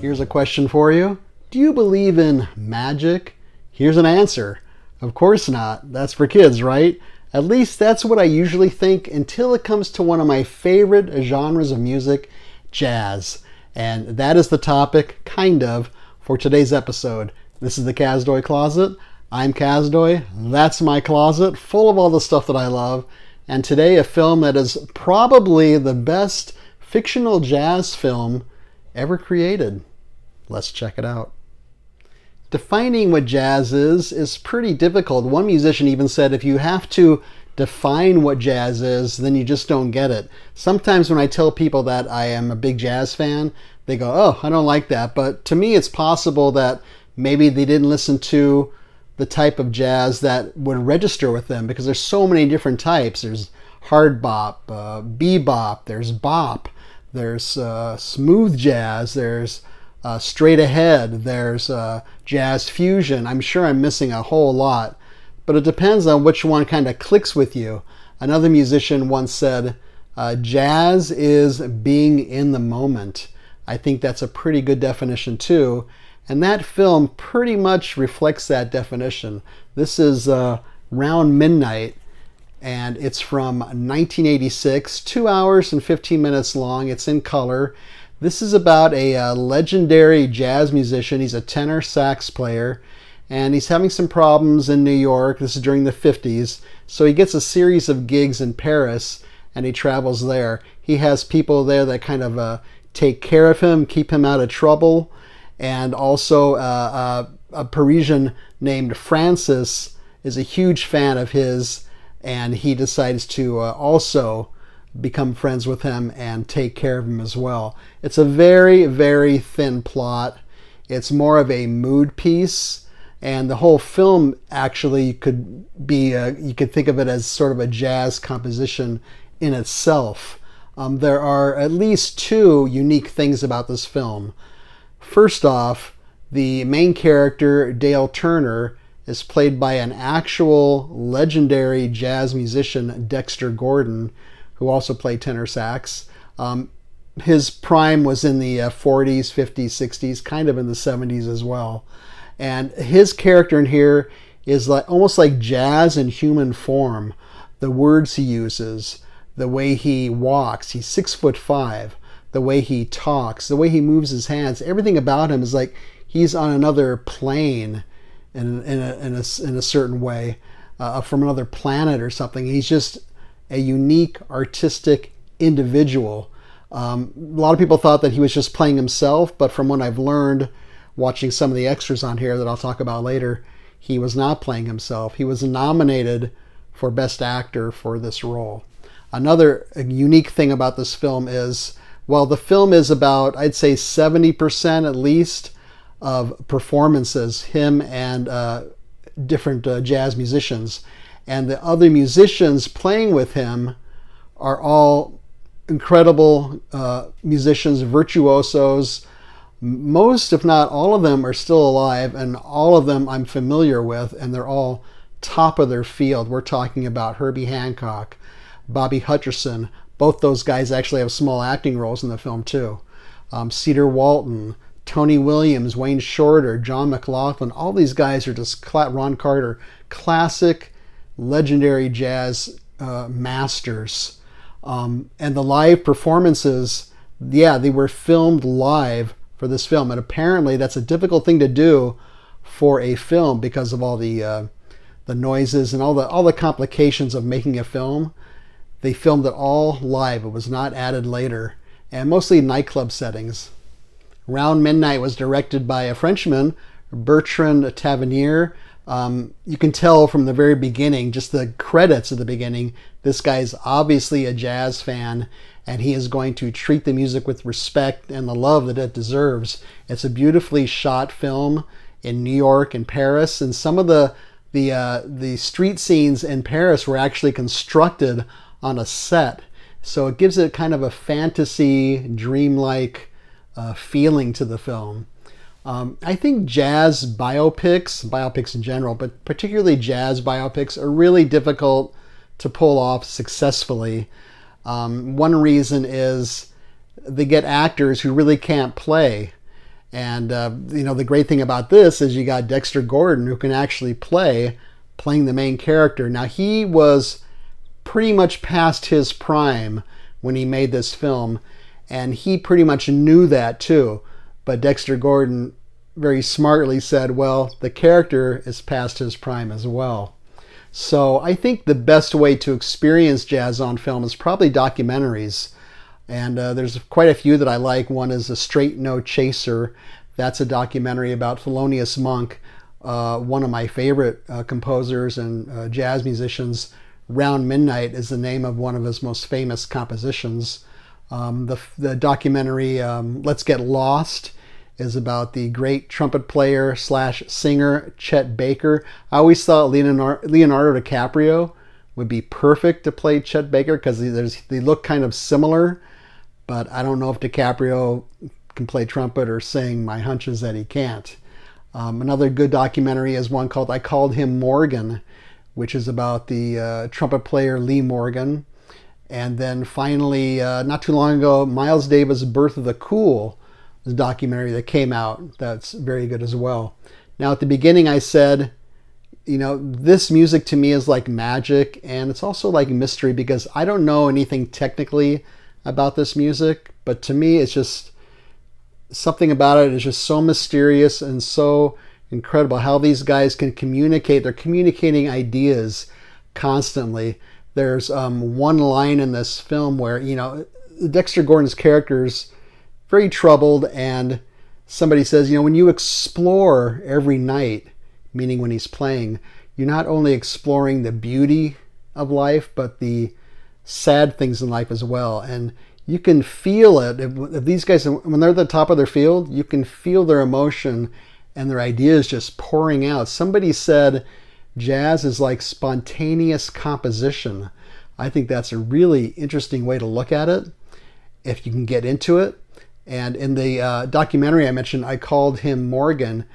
Here's a question for you. Do you believe in magic? Here's an answer. Of course not. That's for kids, right? At least that's what I usually think until it comes to one of my favorite genres of music, jazz. And that is the topic, kind of, for today's episode. This is the Kazdoy Closet. I'm Kazdoy. That's my closet, full of all the stuff that I love. And today, a film that is probably the best fictional jazz film ever created. Let's check it out. Defining what jazz is pretty difficult. One musician even said if you have to define what jazz is, then you just don't get it. Sometimes when I tell people that I am a big jazz fan, they go, oh, I don't like that. But to me, it's possible that maybe they didn't listen to the type of jazz that would register with them, because there's so many different types. There's hard bop, bebop, there's bop, there's smooth jazz, there's straight ahead, there's jazz fusion. I'm sure I'm missing a whole lot, but it depends on which one kind of clicks with you. Another musician once said, jazz is being in the moment. I think that's a pretty good definition too. And that film pretty much reflects that definition. This is Round Midnight, and it's from 1986, 2 hours and 15 minutes long. It's in color. This is about a legendary jazz musician. He's a tenor sax player, and he's having some problems in New York. This is during the 50s. So he gets a series of gigs in Paris, and he travels there. He has people there that kind of take care of him, keep him out of trouble. And also a Parisian named Francis is a huge fan of his, and he decides to also become friends with him and take care of him as well. It's a very, very thin plot. It's more of a mood piece, and the whole film actually could be, you could think of it as sort of a jazz composition in itself. There are at least two unique things about this film. First off, the main character, Dale Turner, is played by an actual legendary jazz musician, Dexter Gordon, who also played tenor sax. His prime was in the 40s, 50s, 60s, kind of in the 70s as well. And his character in here is like almost like jazz in human form. The words he uses, the way he walks. He's 6'5". The way he talks, the way he moves his hands, everything about him is like he's on another plane in a certain way, from another planet or something. He's just a unique artistic individual. A lot of people thought that he was just playing himself, but from what I've learned watching some of the extras on here that I'll talk about later, he was not playing himself. He was nominated for Best Actor for this role. Another unique thing about this film is, well, the film is about, I'd say 70% at least of performances, him and different jazz musicians. And the other musicians playing with him are all incredible musicians, virtuosos. Most, if not all of them, are still alive, and all of them I'm familiar with, and they're all top of their field. We're talking about Herbie Hancock, Bobby Hutcherson. Both those guys actually have small acting roles in the film too. Cedar Walton, Tony Williams, Wayne Shorter, John McLaughlin, all these guys are just, Ron Carter, classic, legendary jazz masters. And the live performances, yeah, they were filmed live for this film. And apparently that's a difficult thing to do for a film because of all the noises and all the complications of making a film. They filmed it all live. It was not added later, and mostly nightclub settings. Round Midnight was directed by a Frenchman, Bertrand Tavernier. You can tell from the very beginning, just the credits at the beginning, this guy's obviously a jazz fan, and he is going to treat the music with respect and the love that it deserves. It's a beautifully shot film in New York and Paris, and some of the street scenes in Paris were actually constructed on a set, so it gives it kind of a fantasy, dreamlike feeling to the film. I think jazz biopics in general, but particularly jazz biopics, are really difficult to pull off successfully. One reason is they get actors who really can't play, And the great thing about this is you got Dexter Gordon, who can actually playing the main character. Now, he was pretty much past his prime when he made this film, and he pretty much knew that too. But Dexter Gordon very smartly said, well, the character is past his prime as well. So I think the best way to experience jazz on film is probably documentaries. And there's quite a few that I like. One is A Straight No Chaser. That's a documentary about Thelonious Monk, one of my favorite composers and jazz musicians. Round Midnight is the name of one of his most famous compositions. The documentary Let's Get Lost is about the great trumpet player / singer Chet Baker. I always thought Leonardo DiCaprio would be perfect to play Chet Baker because they look kind of similar. But I don't know if DiCaprio can play trumpet or sing. My hunch is that he can't. Another good documentary is one called I Called Him Morgan, which is about the trumpet player Lee Morgan. And then finally, not too long ago, Miles Davis' Birth of the Cool, the documentary that came out. That's very good as well. Now, at the beginning, I said, this music to me is like magic, and it's also like mystery because I don't know anything technically about this music, but to me it's just something about it is just so mysterious and so incredible how these guys can communicate. They're communicating ideas constantly. There's one line in this film where Dexter Gordon's character's very troubled, and somebody says, when you explore every night, meaning when he's playing, you're not only exploring the beauty of life but the sad things in life as well. And you can feel it. If these guys, when they're at the top of their field, you can feel their emotion and their ideas just pouring out. Somebody said jazz is like spontaneous composition. I think that's a really interesting way to look at it if you can get into it. And in the documentary I mentioned, I Called Him Morgan,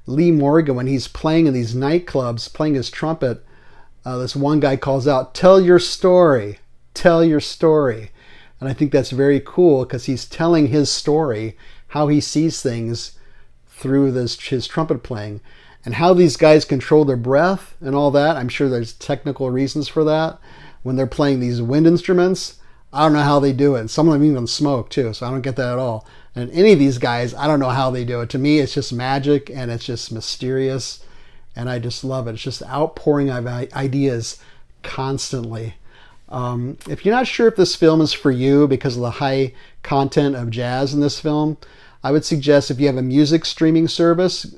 Lee Morgan, when he's playing in these nightclubs, playing his trumpet, this one guy calls out, "Tell your story. Tell your story." And I think that's very cool because he's telling his story, how he sees things through his trumpet playing, and how these guys control their breath and all that. I'm sure there's technical reasons for that. When they're playing these wind instruments, I don't know how they do it. Some of them even smoke too, so I don't get that at all. And any of these guys, I don't know how they do it. To me, it's just magic and it's just mysterious, and I just love it. It's just outpouring of ideas constantly. If you're not sure if this film is for you because of the high content of jazz in this film, I would suggest if you have a music streaming service,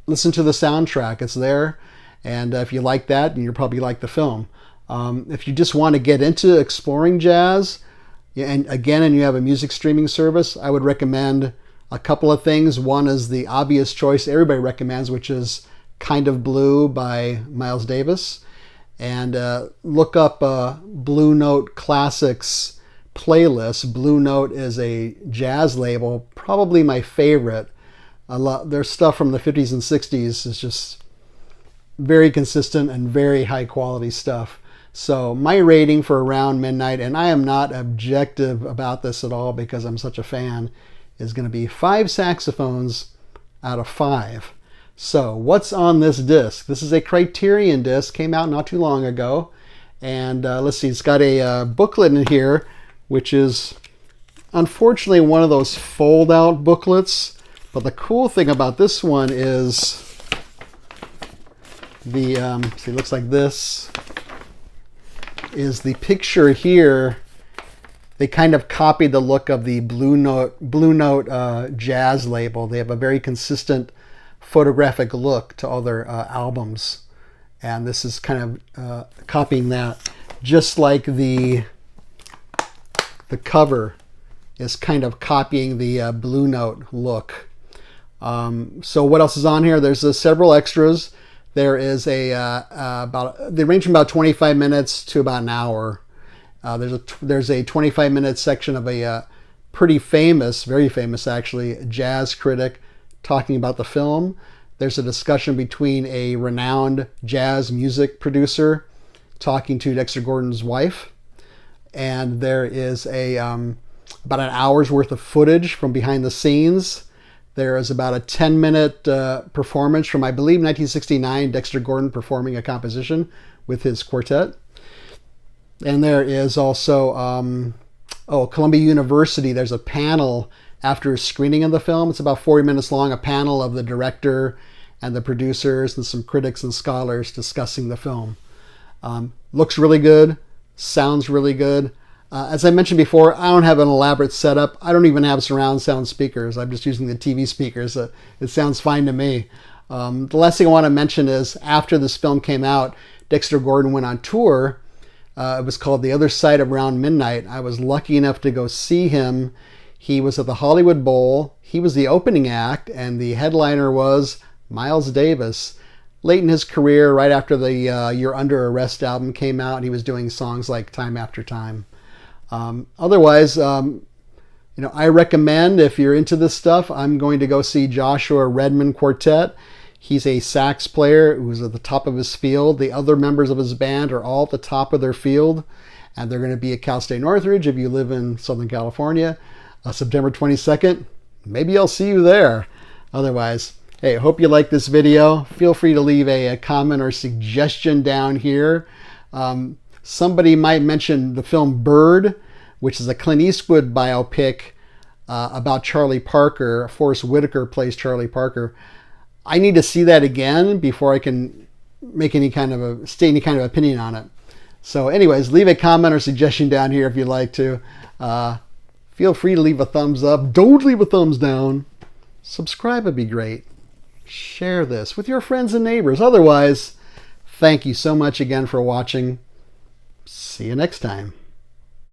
listen to the soundtrack. It's there. And if you like that, then you'll probably like the film. If you just want to get into exploring jazz, and you have a music streaming service, I would recommend a couple of things. One is the obvious choice everybody recommends, which is Kind of Blue by Miles Davis. And look up Blue Note Classics playlist. Blue Note is a jazz label, probably my favorite. Their stuff from the 50s and 60s is just very consistent and very high quality stuff. So my rating for Around Midnight, and I am not objective about this at all because I'm such a fan, is going to be 5 saxophones out of 5. So what's on this disc? This is a Criterion disc, came out not too long ago. And let's see, it's got a booklet in here, which is unfortunately one of those fold-out booklets. But the cool thing about this one is it looks like this, is the picture here. They kind of copied the look of the Blue Note jazz label. They have a very consistent photographic look to all their albums, and this is kind of copying that, just like the cover is kind of copying the Blue Note look. So what else is on here? There's several extras. There is they range from about 25 minutes to about an hour. There's a 25-minute section of a pretty famous, very famous actually, jazz critic talking about the film. There's a discussion between a renowned jazz music producer talking to Dexter Gordon's wife. And there is about an hour's worth of footage from behind the scenes There is about a 10-minute performance from, I believe, 1969, Dexter Gordon performing a composition with his quartet. And there is also, Columbia University, there's a panel after a screening of the film. It's about 40 minutes long, a panel of the director and the producers and some critics and scholars discussing the film. Looks really good, sounds really good. As I mentioned before, I don't have an elaborate setup. I don't even have surround sound speakers. I'm just using the TV speakers. It sounds fine to me. The last thing I want to mention is after this film came out, Dexter Gordon went on tour. It was called The Other Side of Around Midnight. I was lucky enough to go see him. He was at the Hollywood Bowl. He was the opening act, and the headliner was Miles Davis. Late in his career, right after the You're Under Arrest album came out, he was doing songs like Time After Time. Otherwise, I recommend, if you're into this stuff, I'm going to go see Joshua Redman Quartet. He's a sax player who's at the top of his field. The other members of his band are all at the top of their field, and they're going to be at Cal State Northridge if you live in Southern California, September 22nd. Maybe I'll see you there. Otherwise, hey, I hope you like this video. Feel free to leave a comment or suggestion down here. Somebody might mention the film Bird, which is a Clint Eastwood biopic about Charlie Parker. Forrest Whitaker plays Charlie Parker. I need to see that again before I can make state any kind of opinion on it. So anyways, leave a comment or suggestion down here if you'd like to. Feel free to leave a thumbs up. Don't leave a thumbs down. Subscribe would be great. Share this with your friends and neighbors. Otherwise, thank you so much again for watching. See you next time.